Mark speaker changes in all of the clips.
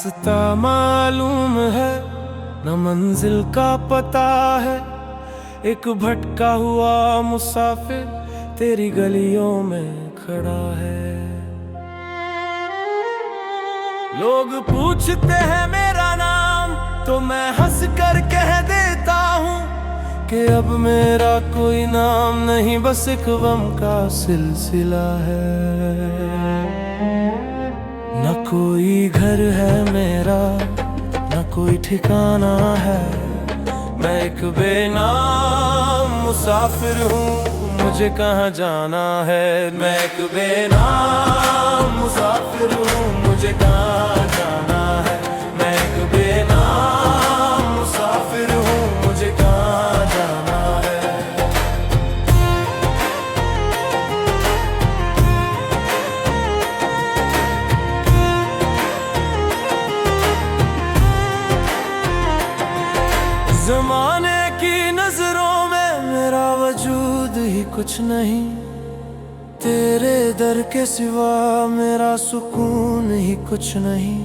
Speaker 1: रास्ता मालूम है न मंजिल का पता है, एक भटका हुआ मुसाफिर तेरी गलियों में खड़ा है। लोग पूछते हैं मेरा नाम तो मैं हंस कर कह देता हूँ कि अब मेरा कोई नाम नहीं, बस एक गम का सिलसिला है। न कोई घर है मेरा, न कोई ठिकाना है, मैं एक बेनाम मुसाफिर हूँ, मुझे कहाँ जाना है। मैं एक बेनाम मुसाफिर हूँ, मुझे कहाँ जाना है। मैं एक बेनाम मुसाफिर हूँ, मुझे कहाँ जाना है। ज़माने की नजरों में मेरा वजूद ही कुछ नहीं, तेरे दर के सिवा मेरा सुकून ही कुछ नहीं।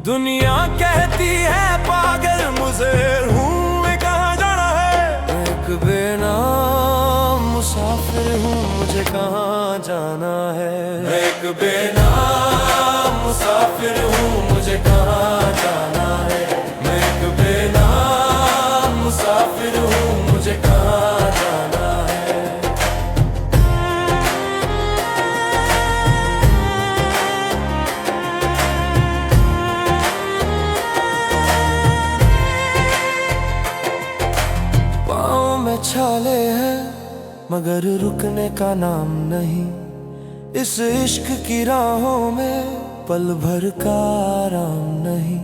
Speaker 1: दुनिया कहती है पागल मुझे हूँ, मैं कहाँ जाना है। मैं एक बेनाम मुसाफिर हूँ, मुझे कहाँ जाना है। मैं एक बेनाम मुसाफिर हूँ, मुझे कहाँ जाना है। मैं एक बेनाम मुसाफिर हूँ, मुझे कहाँ जाना है। पाँव में छाले हैं मगर रुकने का नाम नहीं, इस इश्क की राहों में पल भर का आराम नहीं।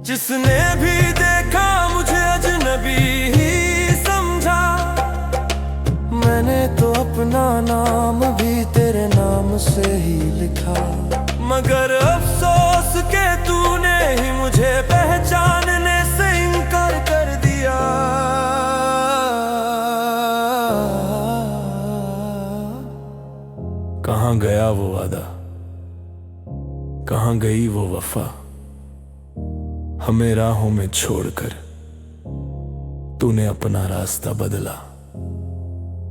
Speaker 1: जिसने भी देखा मुझे अजनबी ही समझा, मैंने तो अपना नाम भी तेरे नाम से ही लिखा। मगर अफसोस के तूने ही मुझे पहचानने से इनकार कर दिया। कहाँ गया वो वादा, कहाँ गई वो वफा, हमें राहों में छोड़कर तूने अपना रास्ता बदला,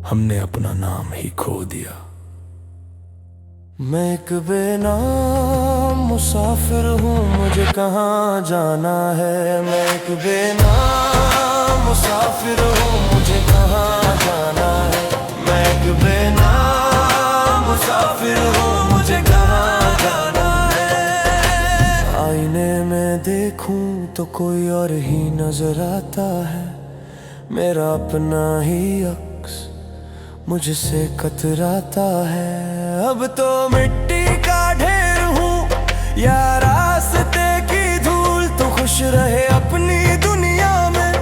Speaker 1: हमने अपना नाम ही खो दिया। मैं एक बेनाम मुसाफिर हूँ, मुझे कहाँ जाना है। मैं एक बेनाम मुसाफिर हूँ, मुझे कहाँ जाना है। मैं एक बेनाम मुसाफिर हूँ, मुझे कहाँ जाना है। आईने में देखूं तो कोई और ही नजर आता है, मेरा अपना ही अक्स मुझसे कतराता है। अब तो मिट्टी का ढेर हूँ या रास्ते की धूल, तो खुश रहे अपनी दुनिया में,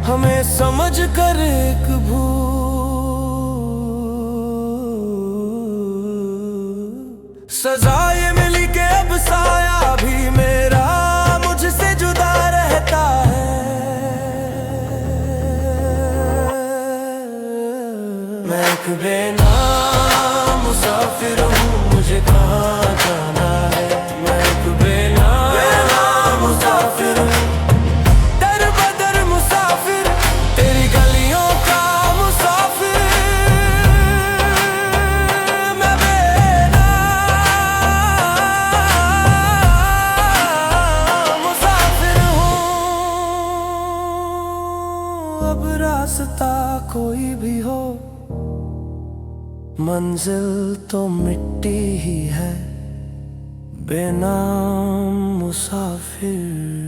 Speaker 1: हमें समझ कर एक भूल। सजा ये मिली के अब साया भी मेरा मुझसे जुदा रहता है। मैं एक बेनाम मुसाफिर हूँ, मुझे कहाँ जाना है। मैं एक बेनाम मुसाफिर हूँ, दर बदर मुसाफिर, तेरी गलियों का मुसाफिर। मैं बेनाम मुसाफिर हूँ। अब रास्ता कोई भी हो, मंजिल तो मिट्टी ही है, बेनाम मुसाफिर।